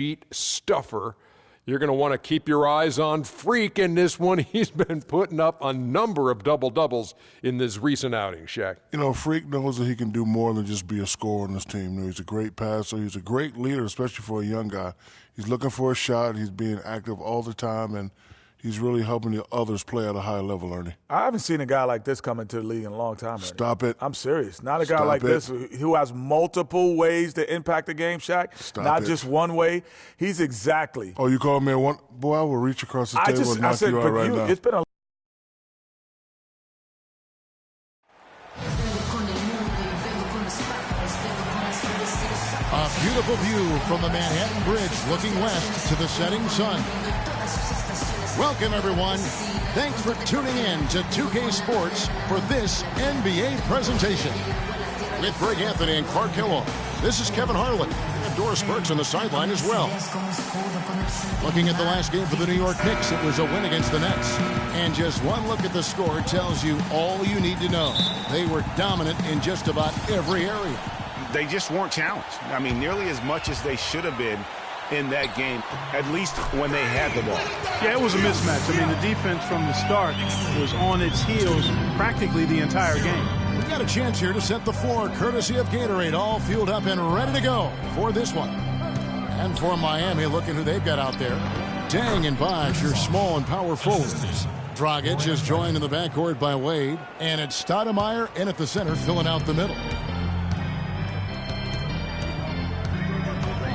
Beat stuffer. You're going to want to keep your eyes on Freak in this one. He's been putting up a number of double-doubles in this recent outing, Shaq. You know, Freak knows that he can do more than just be a scorer on this team. You know, he's a great passer. He's a great leader, especially for a young guy. He's looking for a shot. He's being active all the time, and he's really helping the others play at a high level, Ernie. I haven't seen a guy like this come into the league in a long time, Ernie. Stop it. I'm serious. Not a guy like this who has multiple ways to impact the game, Shaq. Not just one way. He's exactly. Oh, you called me one? Boy, I will reach across the table and knock you out right now. It's been a beautiful view from the Manhattan Bridge looking west to the setting sun. Welcome, everyone. Thanks for tuning in to 2K Sports for this NBA presentation. With Greg Anthony and Clark Kellogg, this is Kevin Harlan. And Doris Burks on the sideline as well. Looking at the last game for the New York Knicks, it was a win against the Nets. And just one look at the score tells you all you need to know. They were dominant in just about every area. They just weren't challenged. I mean, nearly as much as they should have been in that game, at least when they had the ball. Yeah, it was a mismatch. I mean, the defense from the start was on its heels practically the entire game. We've got a chance here to set the floor, courtesy of Gatorade, all fueled up and ready to go for this one. And for Miami, look at who they've got out there. Dang and Bosh, your small and power forwards. Dragic is joined in the backcourt by Wade, and it's Stoudemire in at the center, filling out the middle.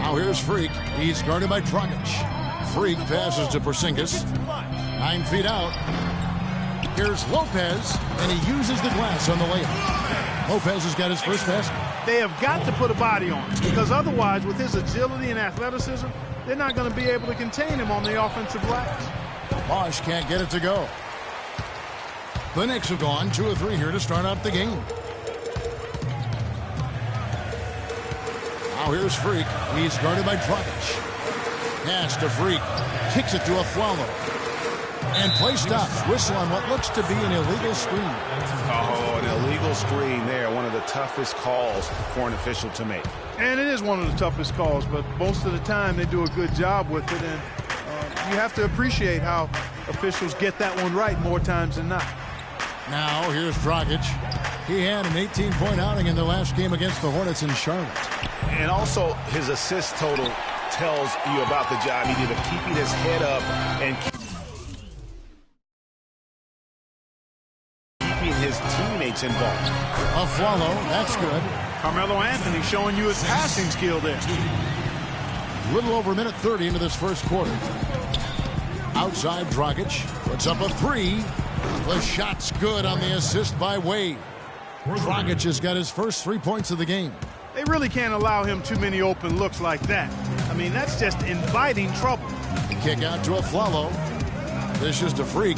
Now here's Freak. He's guarded by Dragic. Freak passes to Porzingis. 9 feet out. Here's Lopez, and he uses the glass on the layup. Lopez has got his first basket. They have got to put a body on him, because otherwise, with his agility and athleticism, they're not going to be able to contain him on the offensive glass. Bosh can't get it to go. The Knicks have gone 2 of 3 here to start out the game. Now here's Freak. He's guarded by Dragic. Pass to Freak. Kicks it to Afflalo. And play stops. Whistle on what looks to be an illegal screen. Oh, an illegal screen there. One of the toughest calls for an official to make. And it is one of the toughest calls, but most of the time they do a good job with it. And you have to appreciate how officials get that one right more times than not. Now here's Dragic. He had an 18-point outing in their last game against the Hornets in Charlotte. And also his assist total tells you about the job he did of keeping his head up and keeping his teammates involved. Afflalo, that's good. Carmelo Anthony showing you his passing skill there. A little over a minute 30 into this first quarter. Outside, Dragic puts up a 3. The shot's good on the assist by Wade. Dragic has got his first 3 points of the game. They really can't allow him too many open looks like that. I mean, that's just inviting trouble. Kick out to Afflalo. This is to Freak.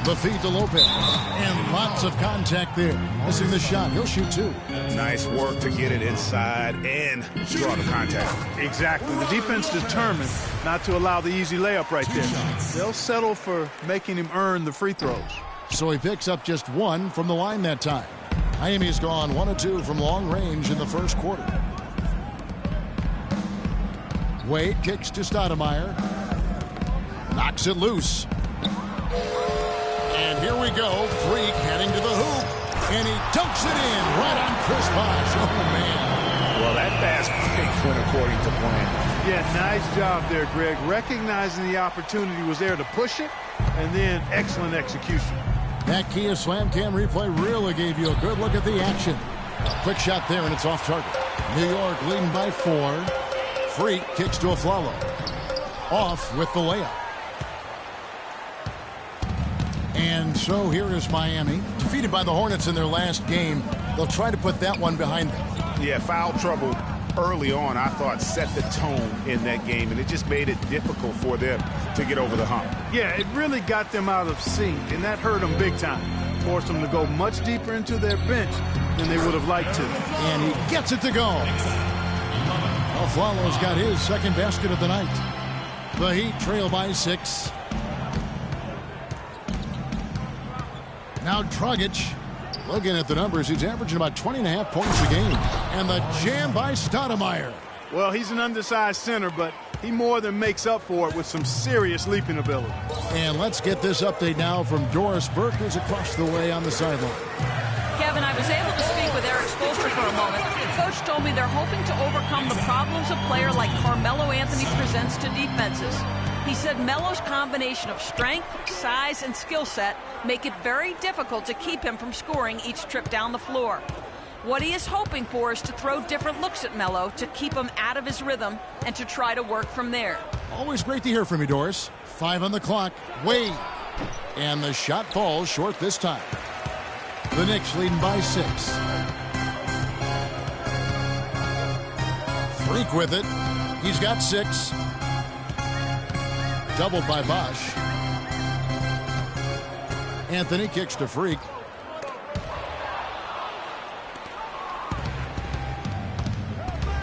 The feed to Lopez. And lots of contact there. Missing the shot. He'll shoot 2. Nice work to get it inside and draw the contact. Exactly. The defense determined not to allow the easy layup right there. They'll settle for making him earn the free throws. So he picks up just 1 from the line that time. Miami's gone 1 of 2 from long range in the first quarter. Wade kicks to Stoudemire. Knocks it loose. And here we go. Freak heading to the hoop. And he dunks it in right on Chris Bosh. Oh, man. Well, that fast break went according to plan. Yeah, nice job there, Greg. Recognizing the opportunity was there to push it, and then excellent execution. That Kia Slam Cam replay really gave you a good look at the action. Quick shot there, and it's off target. New York leading by 4. Freak kicks to Afflalo. Off with the layup. And so here is Miami. Defeated by the Hornets in their last game. They'll try to put that one behind them. Yeah, foul trouble early on, I thought, set the tone in that game, and it just made it difficult for them to get over the hump. Yeah, it really got them out of sync, and that hurt them big time. Forced them to go much deeper into their bench than they would have liked to. And he gets it to go. Afflalo's got his second basket of the night. The Heat trail by 6. Now Dragic Looking at the numbers, he's averaging about 20.5 points a game. And the jam by Stoudemire. Well, he's an undersized center, but he more than makes up for it with some serious leaping ability. And let's get this update now from Doris Burke, who's across the way on the sideline. Kevin, I was able to speak with Eric Spoelstra for a moment. The coach told me they're hoping to overcome the problems a player like Carmelo Anthony presents to defenses. He said Melo's combination of strength, size, and skill set make it very difficult to keep him from scoring each trip down the floor. What he is hoping for is to throw different looks at Melo to keep him out of his rhythm and to try to work from there. Always great to hear from you, Doris. 5 on the clock. Wade. And the shot falls short this time. The Knicks leading by 6. Freak with it. He's got 6. Doubled by Bosch. Anthony kicks to Freak.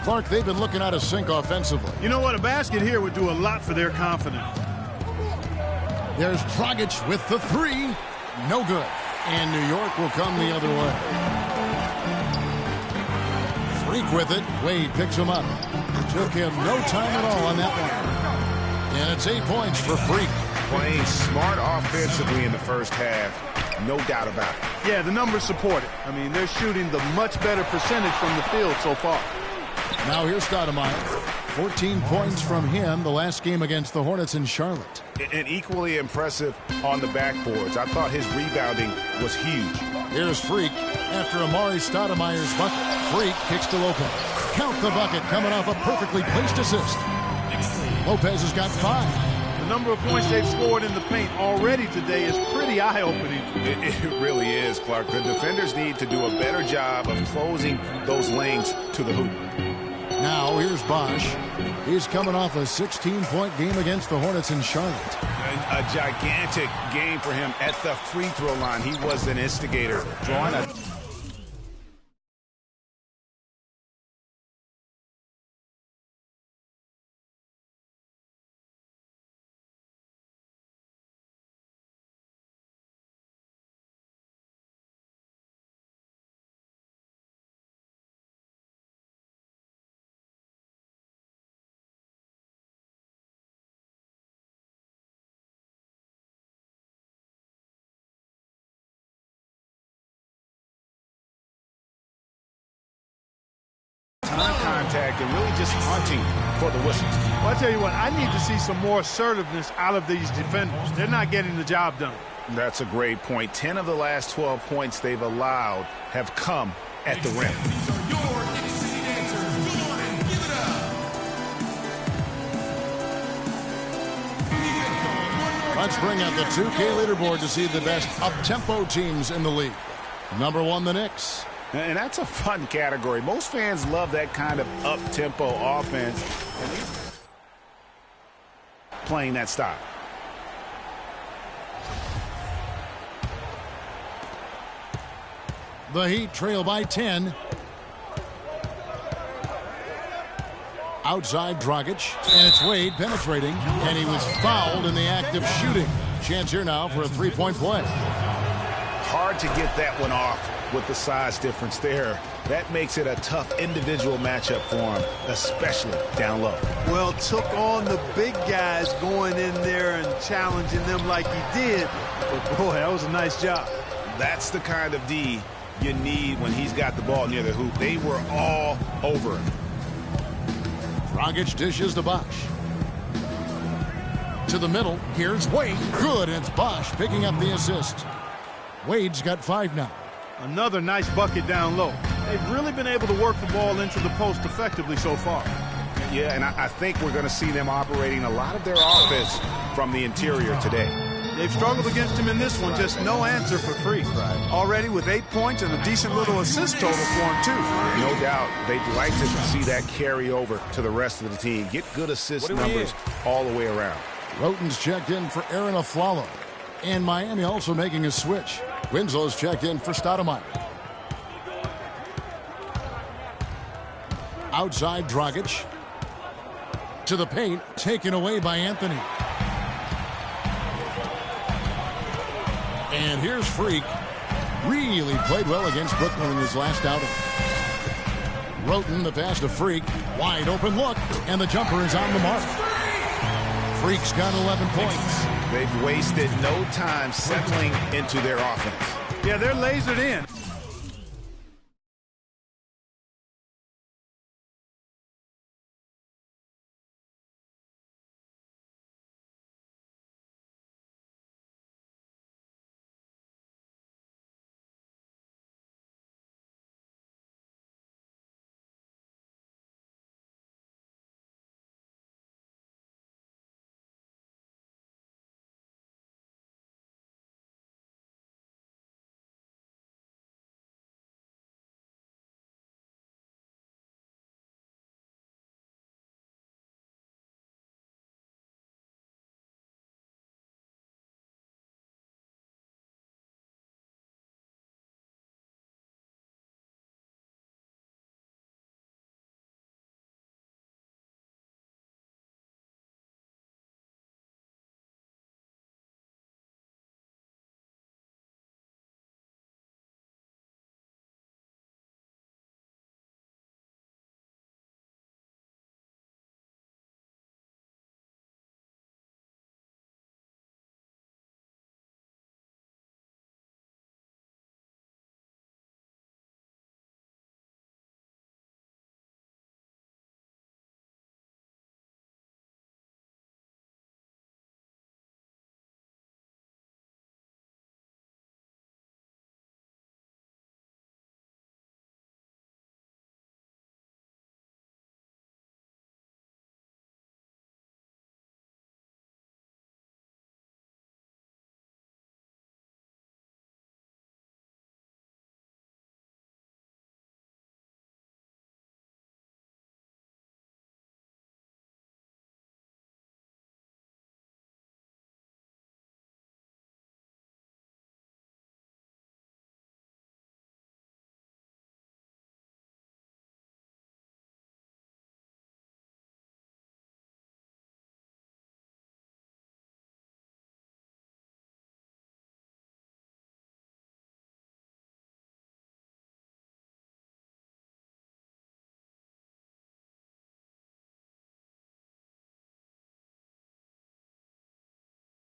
Clark, they've been looking out of sync offensively. You know what? A basket here would do a lot for their confidence. There's Dragic with the 3. No good. And New York will come the other way. Freak with it. Wade picks him up. Took him no time at all on that one. And it's 8 points for Freak. Playing smart offensively in the first half. No doubt about it. Yeah, the numbers support it. I mean, they're shooting the much better percentage from the field so far. Now here's Stoudemire. 14 points from him the last game against the Hornets in Charlotte. And equally impressive on the backboards. I thought his rebounding was huge. Here's Freak after Amari Stoudemire's bucket. Freak kicks to Lopez. Count the bucket coming off a perfectly placed assist. Lopez has got 5. The number of points they've scored in the paint already today is pretty eye-opening. It really is, Clark. The defenders need to do a better job of closing those lanes to the hoop. Now here's Bosch. He's coming off a 16-point game against the Hornets in Charlotte. A gigantic game for him at the free throw line. He was an instigator, drawing a... contact and really just hunting for the whistles. Well, I tell you what, I need to see some more assertiveness out of these defenders. They're not getting the job done. That's a great point. 10 of the last 12 points they've allowed have come at the rim. These are your Inner City Dancers. Go on and give it up. Let's bring out the 2K leaderboard to see the best up-tempo teams in the league. Number 1, the Knicks. And that's a fun category. Most fans love that kind of up-tempo offense. And playing that style. The Heat trail by 10. Outside Dragic, and it's Wade penetrating, and he was fouled in the act of shooting. Chance here now for a three-point play. Hard to get that one off with the size difference there. That makes it a tough individual matchup for him, especially down low. Well, took on the big guys going in there and challenging them like he did. But boy, that was a nice job. That's the kind of D you need when he's got the ball near the hoop. They were all over him. Dragic dishes to Bosch. To the middle, here's Wade. Good, and it's Bosch picking up the assist. Wade's got 5 now. Another nice bucket down low. They've really been able to work the ball into the post effectively so far. Yeah, and I think we're going to see them operating a lot of their offense from the interior today. They've struggled against him in this one, just no answer for Freak. Already with 8 points and a decent little assist total for him, too. No doubt. They'd like to see that carry over to the rest of the team. Get good assist numbers all the way around. Roten's checked in for Aaron Aflalo. And Miami also making a switch. Winslow's checked in for Stoudemire. Outside Dragic. To the paint, taken away by Anthony. And here's Freak. really played well against Brooklyn in his last outing. Roten, the pass to Freak. Wide open look, and the jumper is on the mark. Freak's got 11 points. They've wasted no time settling into their offense. Yeah, they're lasered in.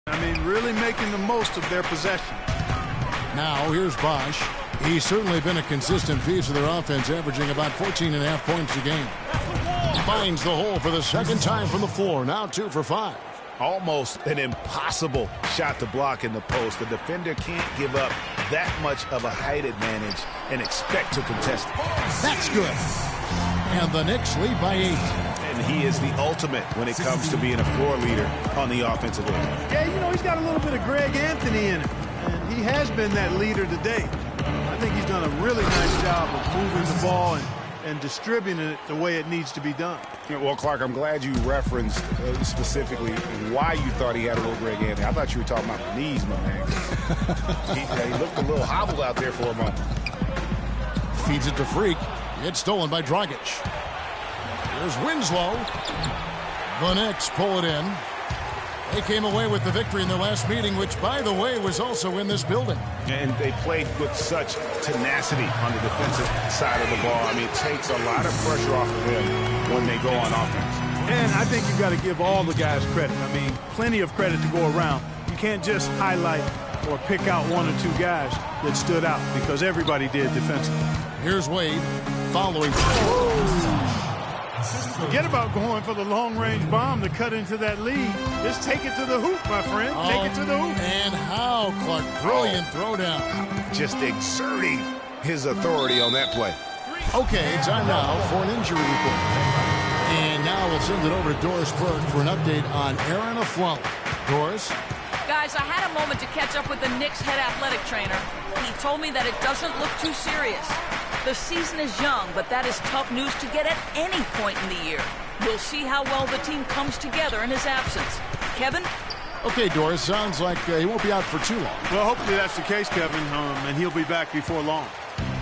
I mean, really making the most of their possession. Now, here's Bosch. He's certainly been a consistent piece of their offense, averaging about 14.5 points a game. He finds the hole for the second time from the floor, now 2 for 5. Almost an impossible shot to block in the post. The defender can't give up that much of a height advantage and expect to contest it. That's good. And the Knicks lead by 8. And he is the ultimate when it comes to being a floor leader on the offensive end. Yeah, you know, he's got a little bit of Greg Anthony in him, and he has been that leader today. I think he's done a really nice job of moving the ball and distributing it the way it needs to be done. Well, Clark, I'm glad you referenced specifically why you thought he had a little Greg Anthony. I thought you were talking about the knees, my man. he looked a little hobbled out there for a moment. Feeds it to Freak. It's stolen by Dragic. Here's Winslow. The Knicks pull it in. They came away with the victory in their last meeting, which, by the way, was also in this building. And they played with such tenacity on the defensive side of the ball. I mean, it takes a lot of pressure off of them when they go on offense. And I think you've got to give all the guys credit. I mean, plenty of credit to go around. You can't just highlight or pick out 1 or 2 guys that stood out, because everybody did defensively. Here's Wade following. Forget about going for the long-range bomb to cut into that lead. Just take it to the hoop, my friend. Take it to the hoop. And how, Clark? Brilliant throwdown. Just exerting his authority on that play. Okay, time now for an injury report. And now we'll send it over to Doris Burke for an update on Aaron Aflalo. Doris? Guys, I had a moment to catch up with the Knicks head athletic trainer. He told me that it doesn't look too serious. The season is young, but that is tough news to get at any point in the year. We'll see how well the team comes together in his absence. Kevin? Okay, Doris, sounds like he won't be out for too long. Well, hopefully that's the case, Kevin, and he'll be back before long.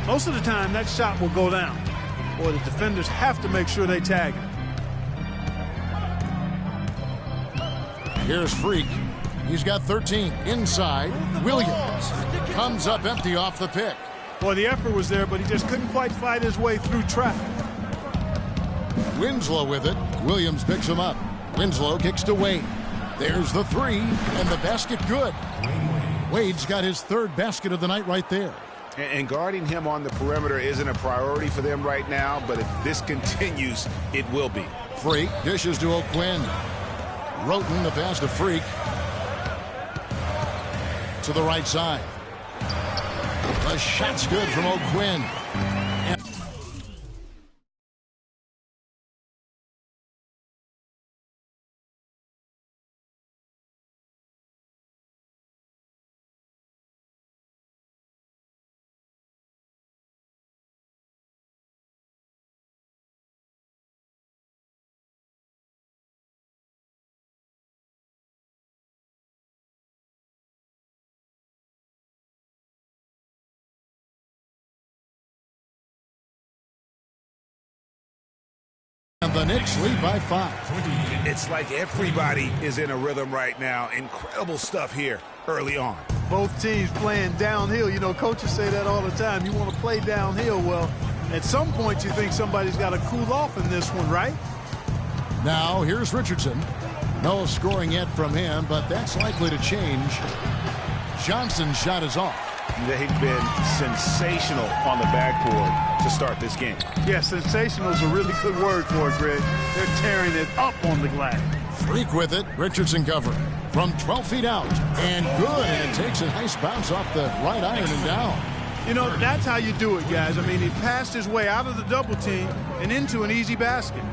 Most of the time, that shot will go down, or the defenders have to make sure they tag him. Here's Freak. He's got 13. Inside, Williams comes up empty off the pick. Well, the effort was there, but he just couldn't quite fight his way through traffic. Winslow with it. Williams picks him up. Winslow kicks to Wade. There's the three, and the basket good. Wade's got his third basket of the night right there. And guarding him on the perimeter isn't a priority for them right now, but if this continues, it will be. Freak dishes to O'Quinn. Roten the pass to Freak. To the right side. The shot's good from O'Quinn. And the Knicks lead by 5. It's like everybody is in a rhythm right now. Incredible stuff here early on. Both teams playing downhill. You know, coaches say that all the time. You want to play downhill. Well, at some point you think somebody's got to cool off in this one, right? Now here's Richardson. No scoring yet from him, but that's likely to change. Johnson's shot is off. They've been sensational on the backboard to start this game. Yeah, sensational is a really good word for it, Greg. They're tearing it up on the glass. Freak with it. Richardson covering from 12 feet out. And good. And it takes a nice bounce off the right iron and down. You know, that's how you do it, guys. I mean, he passed his way out of the double team and into an easy basket.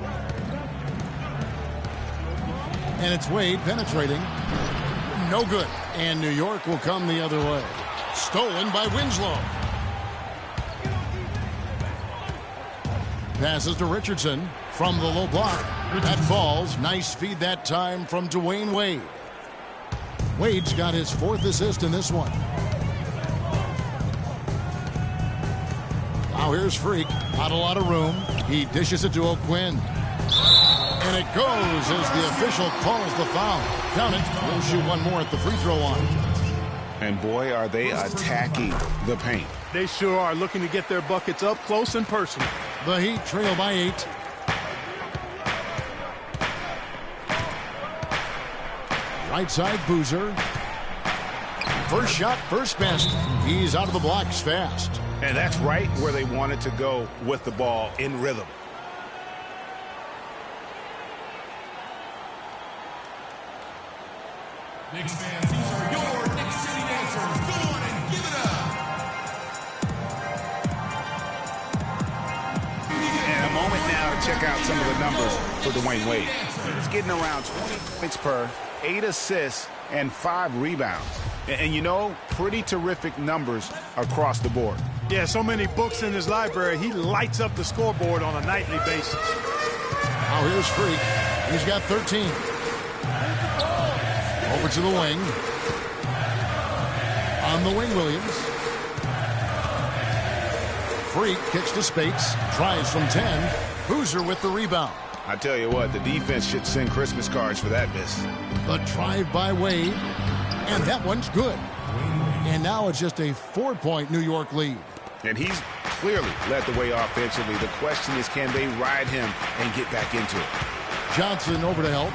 And it's Wade penetrating. No good. And New York will come the other way. Stolen by Winslow. Passes to Richardson from the low block. That falls. Nice feed that time from Dwayne Wade. Wade's got his 4th assist in this one. Now here's Freak. Not a lot of room. He dishes it to O'Quinn. And it goes as the official calls the foul. Count it. We'll shoot one more at the free throw line. And boy, are they attacking the paint. They sure are, looking to get their buckets up close and personal. The Heat trail by 8. Right side, Boozer. First shot, first basket. He's out of the blocks fast. And that's right where they wanted to go with the ball in rhythm. Knicks fans, these are your Knicks City dancers. Go on and give it up. And a moment now to check out some of the numbers for Dwayne Wade. He's getting around 20 points per, 8 assists, and 5 rebounds. And you know, pretty terrific numbers across the board. Yeah, so many books in his library. He lights up the scoreboard on a nightly basis. Now here's Freak. He's got 13. Over to the wing. On the wing, Williams. Freak kicks to Spates. Tries from 10. Boozer with the rebound. I tell you what, the defense should send Christmas cards for that miss. The drive by Wade. And that one's good. And now it's just a 4-point New York lead. And he's clearly led the way offensively. The question is, can they ride him and get back into it? Johnson over to help.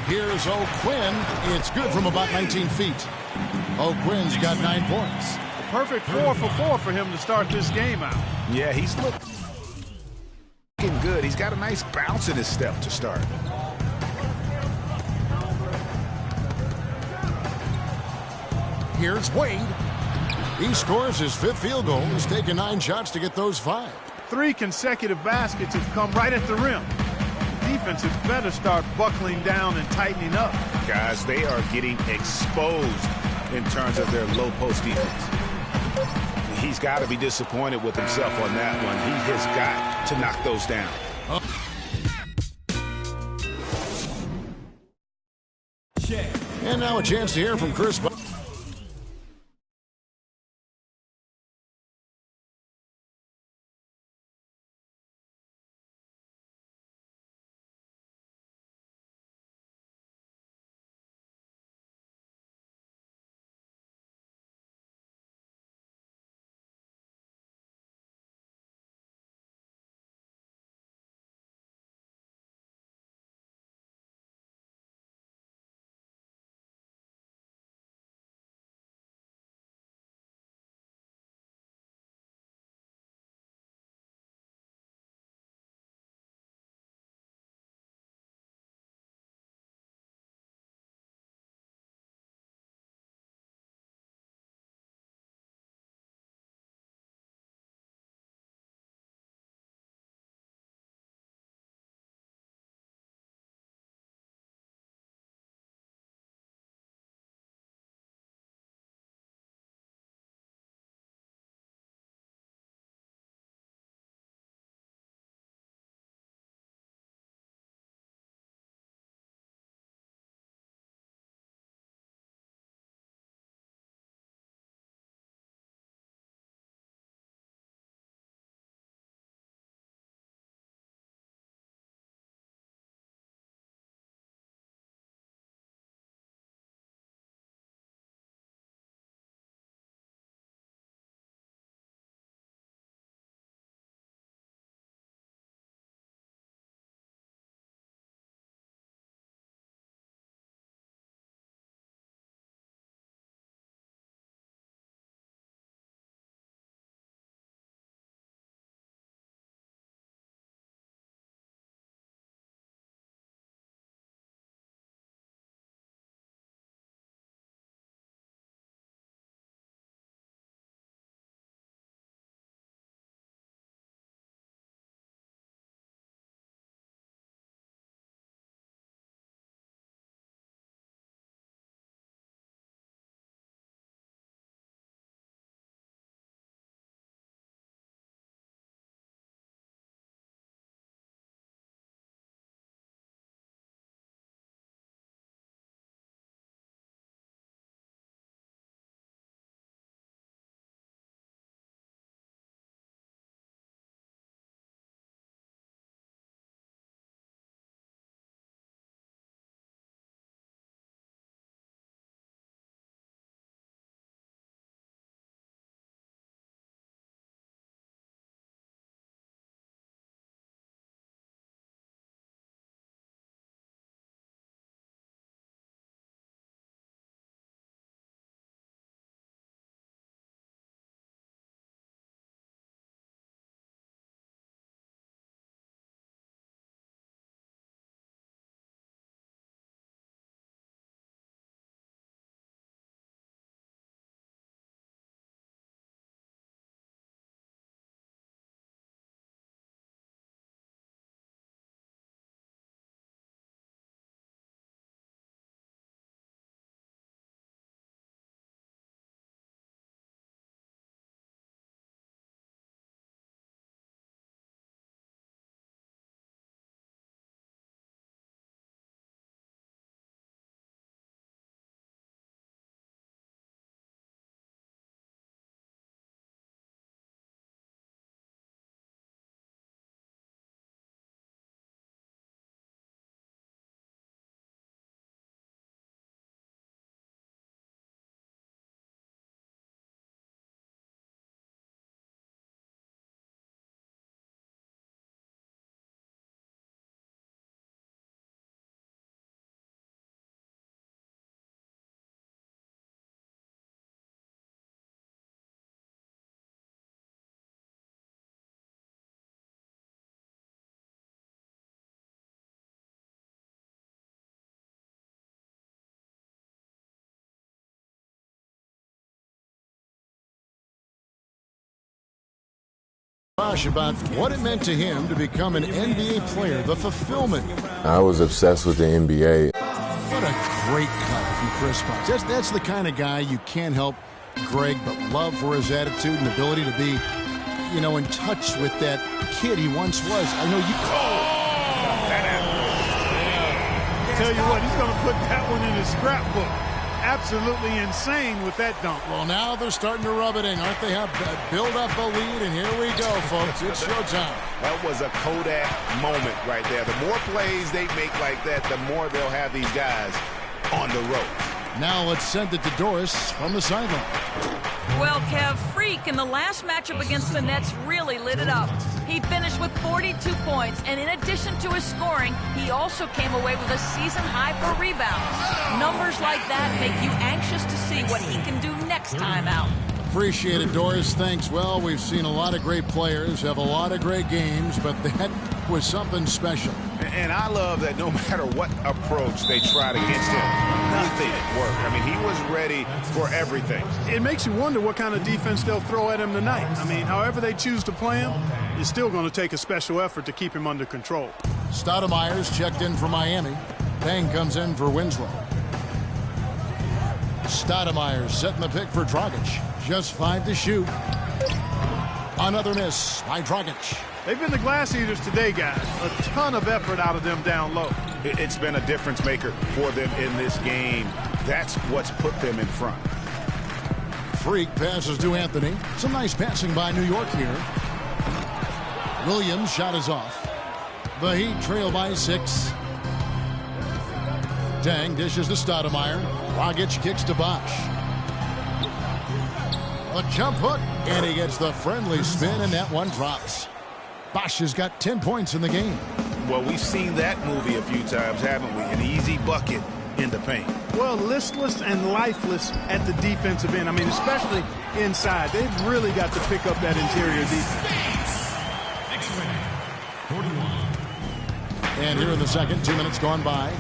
Here's O'Quinn. It's good from about 19 feet. O'Quinn's got 9 points. A perfect 4 for 4 for him to start this game out. Yeah, he's looking good. He's got a nice bounce in his step to start. Here's Wade. He scores his 5th field goal. He's taken 9 shots to get those 5. 3 consecutive baskets have come right at the rim. Defense had better start buckling down and tightening up. Guys, they are getting exposed in terms of their low post defense. He's got to be disappointed with himself on that one. He has got to knock those down. And now a chance to hear from Chris. Bosh about what it meant to him to become an NBA player, the fulfillment. I was obsessed with the NBA. What a great cut from Chris Bosh. That's the kind of guy you can't help Greg but love for his attitude and ability to be, you know, in touch with that kid he once was. I know you. Tell you what, he's going to put that one in his scrapbook. Absolutely insane with that dunk. Well, now they're starting to rub it in, aren't they? Build up a lead, and here we go, folks. It's showtime. That was a Kodak moment right there. The more plays they make like that, the more they'll have these guys on the ropes. Now let's send it to Doris from the sideline. Well, Kev, Freak in the last matchup against the Nets really lit it up. He finished with 42 points, and in addition to his scoring, he also came away with a season high for rebounds. Numbers like that make you anxious to see what he can do next time out. Appreciate it, Doris. Thanks. Well, we've seen a lot of great players have a lot of great games, but that was something special. And I love that no matter what approach they tried against him, nothing worked. I mean, he was ready for everything. It makes you wonder what kind of defense they'll throw at him tonight. I mean, however they choose to play him, it's still going to take a special effort to keep him under control. Stoudemire's checked in for Miami. Bang comes in for Winslow. Stoudemire setting the pick for Dragic. Just 5 to shoot. Another miss by Dragic. They've been the glass eaters today, guys. A ton of effort out of them down low. It's been a difference maker for them in this game. That's what's put them in front. Freak passes to Anthony. Some nice passing by New York here. Williams' shot is off. The Heat trail by 6. Dang dishes to Stoudemire. Dragic kicks to Bosh. A jump hook, and he gets the friendly spin, and that one drops. Bosh has got 10 points in the game. Well, we've seen that movie a few times, haven't we? An easy bucket in the paint. Well, listless and lifeless at the defensive end. I mean, especially inside. They've really got to pick up that interior defense. And here in the second, 2 minutes gone by.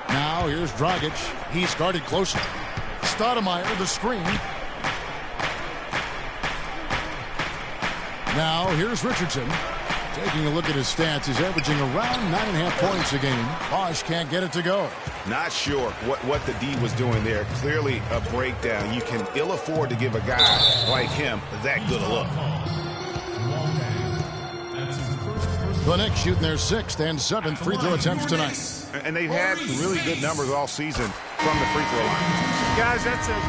Now here's Dragic. He's guarded closely. Stoudemire the screen. Now here's Richardson. Taking a look at his stats, he's averaging around 9.5 points a game. Bosh can't get it to go. Not sure what the D was doing there. Clearly a breakdown. You can ill afford to give a guy like him that good a look. The Knicks shooting their 6th and 7th free throw attempts tonight. And they've had really good numbers all season from the free throw line. Guys, that says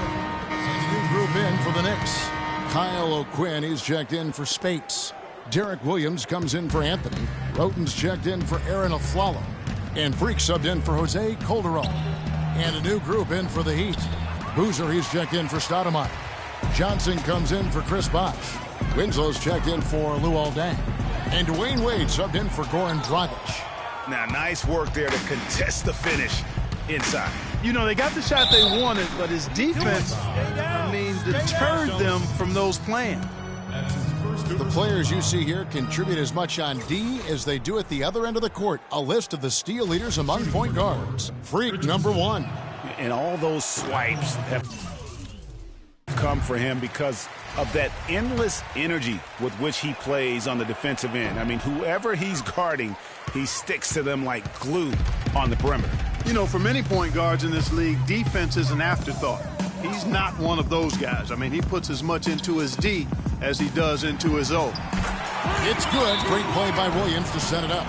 new group in for the Knicks. Kyle O'Quinn, he's checked in for Spates. Derek Williams comes in for Anthony. Roten's checked in for Aaron Aflalo. And Freak subbed in for Jose Calderon. And a new group in for the Heat. Boozer, he's checked in for Stoudemire. Johnson comes in for Chris Bosh. Winslow's checked in for Luol Deng. And Dwayne Wade subbed in for Goran Dragic. Now, nice work there to contest the finish inside. You know, they got the shot they wanted, but his defense, deterred them from those plans. The players you see here contribute as much on D as they do at the other end of the court. A list of the steal leaders among point guards. Freak #1. And all those swipes have come for him because of that endless energy with which he plays on the defensive end. I mean, whoever he's guarding, he sticks to them like glue on the perimeter. You know, for many point guards in this league, defense is an afterthought. He's not one of those guys. I mean, he puts as much into his D as he does into his O. It's good. Great play by Williams to set it up.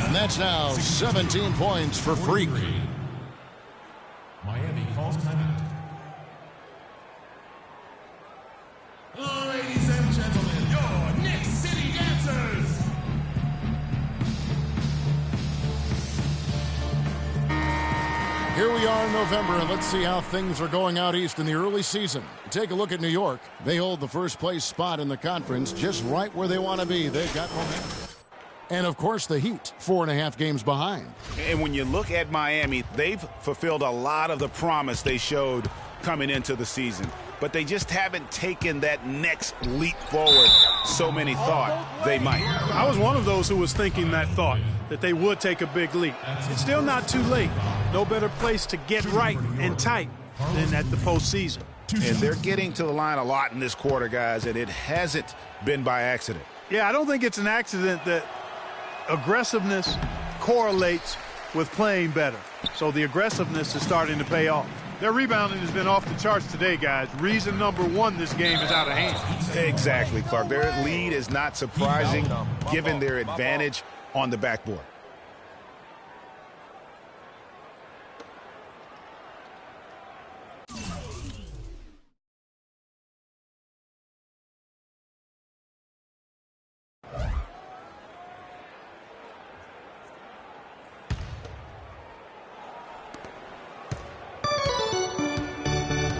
And that's now 17 points for Freak. Miami calls timeout. Ladies and gentlemen, your Knicks City Dancers. Here we are in November, and let's see how things are going out east in the early season. Take a look at New York. They hold the first place spot in the conference, just right where they want to be. They've got momentum. And, of course, the Heat, 4.5 games behind. And when you look at Miami, they've fulfilled a lot of the promise they showed coming into the season. But they just haven't taken that next leap forward so many thought they might. I was one of those who was thinking that thought, that they would take a big leap. It's still not too late. No better place to get right and tight than at the postseason. And they're getting to the line a lot in this quarter, guys, and it hasn't been by accident. Yeah, I don't think it's an accident that aggressiveness correlates with playing better. So the aggressiveness is starting to pay off. Their rebounding has been off the charts today, guys. Reason number one, this game is out of hand. Exactly, Clark. Their lead is not surprising given their advantage on the backboard.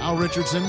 Now Richardson